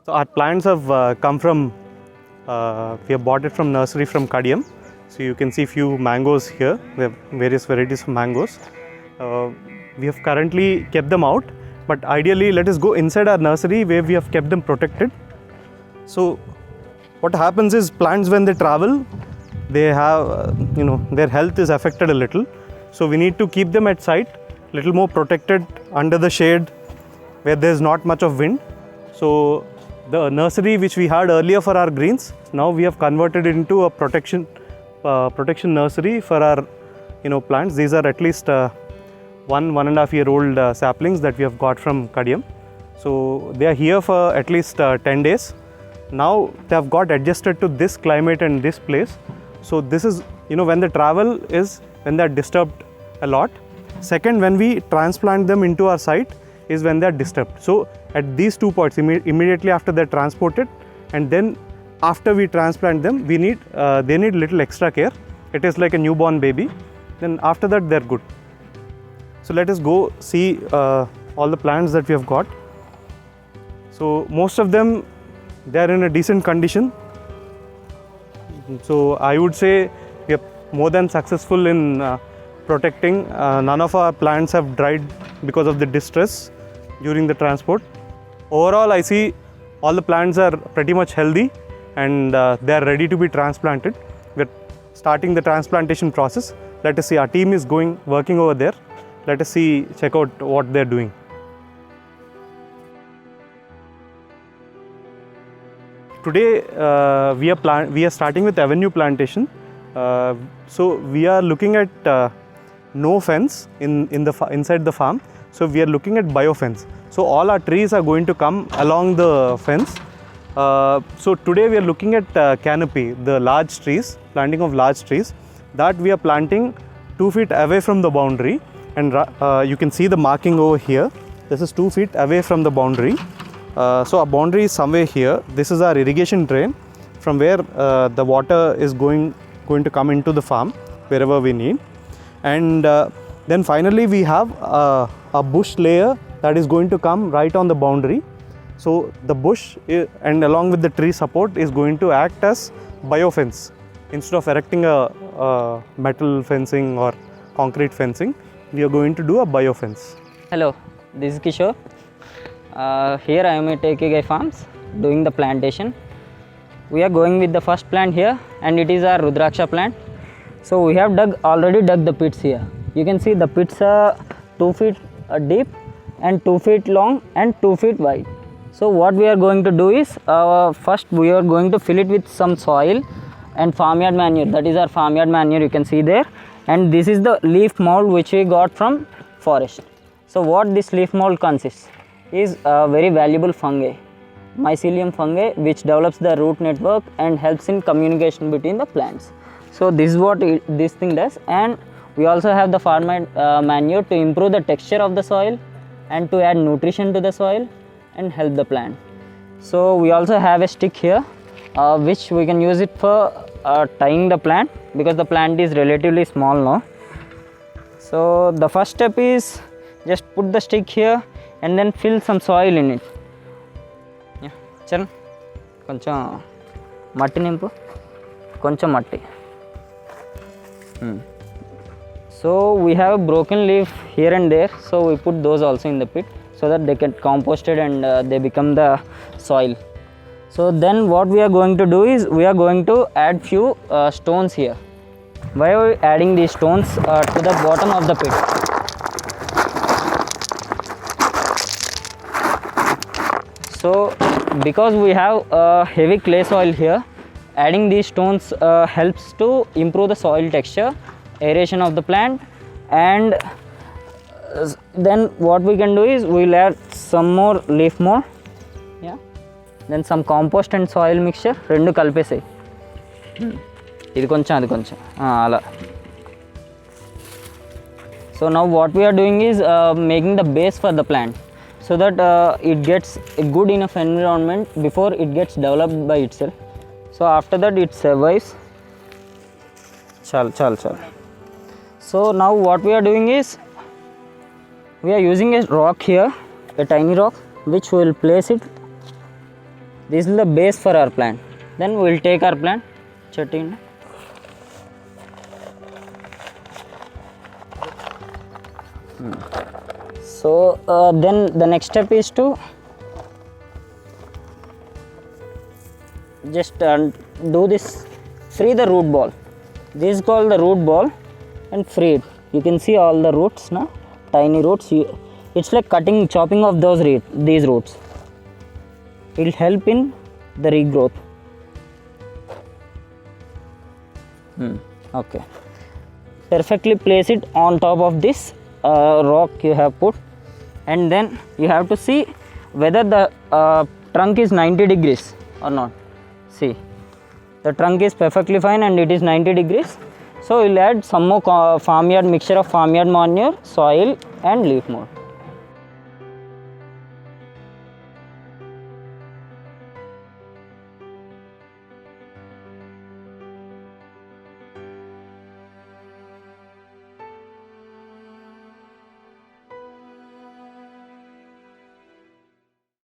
So our plants have come from, we have bought it from nursery from Kadiyam. So you can see few mangoes here. We have various varieties of mangoes. We have currently kept them out, but ideally let us go inside our nursery where we have kept them protected. So what happens is plants, when they travel, they have, their health is affected a little. So we need to keep them at site, little more protected under the shade where there is not much of wind. So the nursery which we had earlier for our greens, now we have converted it into a protection nursery for our plants. These are at least 1.5 year old saplings that we have got from Kadiyam. So they are here for at least 10 days. Now they have got adjusted to this climate and this place. So this is, when they travel is when they are disturbed a lot. Second, when we transplant them into our site is when they are disturbed. So at these 2 points, immediately after they are transported, and then after we transplant them, they need little extra care. It is like a newborn baby. Then after that they are good. So let us go see all the plants that we have got. So most of them, they are in a decent condition. So I would say we are more than successful in protecting. None of our plants have dried because of the distress during the transport. Overall, I see all the plants are pretty much healthy and they are ready to be transplanted. We are starting the transplantation process. Let us see, our team is working over there. Let us check out what they are doing. Today we are starting with avenue plantation. So we are looking at no fence inside the farm. So we are looking at biofence. So all our trees are going to come along the fence. So today we are looking at canopy, the large trees, planting of large trees that we are planting 2 feet away from the boundary. And you can see the marking over here. This is 2 feet away from the boundary. So our boundary is somewhere here. This is our irrigation drain from where the water is going to come into the farm wherever we need. And then finally we have a bush layer that is going to come right on the boundary. So the bush and along with the tree support is going to act as biofence. Instead of erecting a metal fencing or concrete fencing, we are going to do a biofence. Hello, this is Kishore. Here I am at Ikigai farms doing the plantation. We are going with the first plant here, and it is our Rudraksha plant. So we have already dug the pits here. You can see the pits are 2 feet deep and 2 feet long and 2 feet wide. So what we are going to do is, first we are going to fill it with some soil and farmyard manure. That is our farmyard manure, you can see there. And this is the leaf mold which we got from forest. So what this leaf mold consists is a very valuable fungi, mycelium fungi, which develops the root network and helps in communication between the plants. So this is what this thing does. And we also have the farmyard manure to improve the texture of the soil and to add nutrition to the soil and help the plant. So we also have a stick here which we can use it for tying the plant, because the plant is relatively small now. So the first step is just put the stick here and then fill some soil in it. Yeah, Charan, koncham matti nimpu, koncham matti. So we have a broken leaf here and there, so we put those also in the pit so that they get composted and they become the soil. So then what we are going to do is, we are going to add few stones here. Why are we adding these stones to the bottom of the pit? So because we have heavy clay soil here, adding these stones helps to improve the soil texture, aeration of the plant, and then what we can do is, we will add some more leaf mold, yeah, then some compost and soil mixture, rendu kalpesai. Idi koncham adi koncham ala. So now what we are doing is making the base for the plant, so that it gets a good enough environment before it gets developed by itself. So after that it survives. Chal. So now what we are doing is, we are using a rock here, a tiny rock, which we will place it This is the base for our plant. Then we will take our plant. Chatting. So then the next step is to just do this, free the root ball. This is called the root ball, and free it. You can see all the roots now, tiny roots. It's like chopping off these roots. It will help in the regrowth. Okay. Perfectly place it on top of this rock you have put, and then you have to see whether the trunk is 90 degrees or not. See, the trunk is perfectly fine and it is 90 degrees. So we'll add some more mixture of farmyard manure, soil and leaf mold.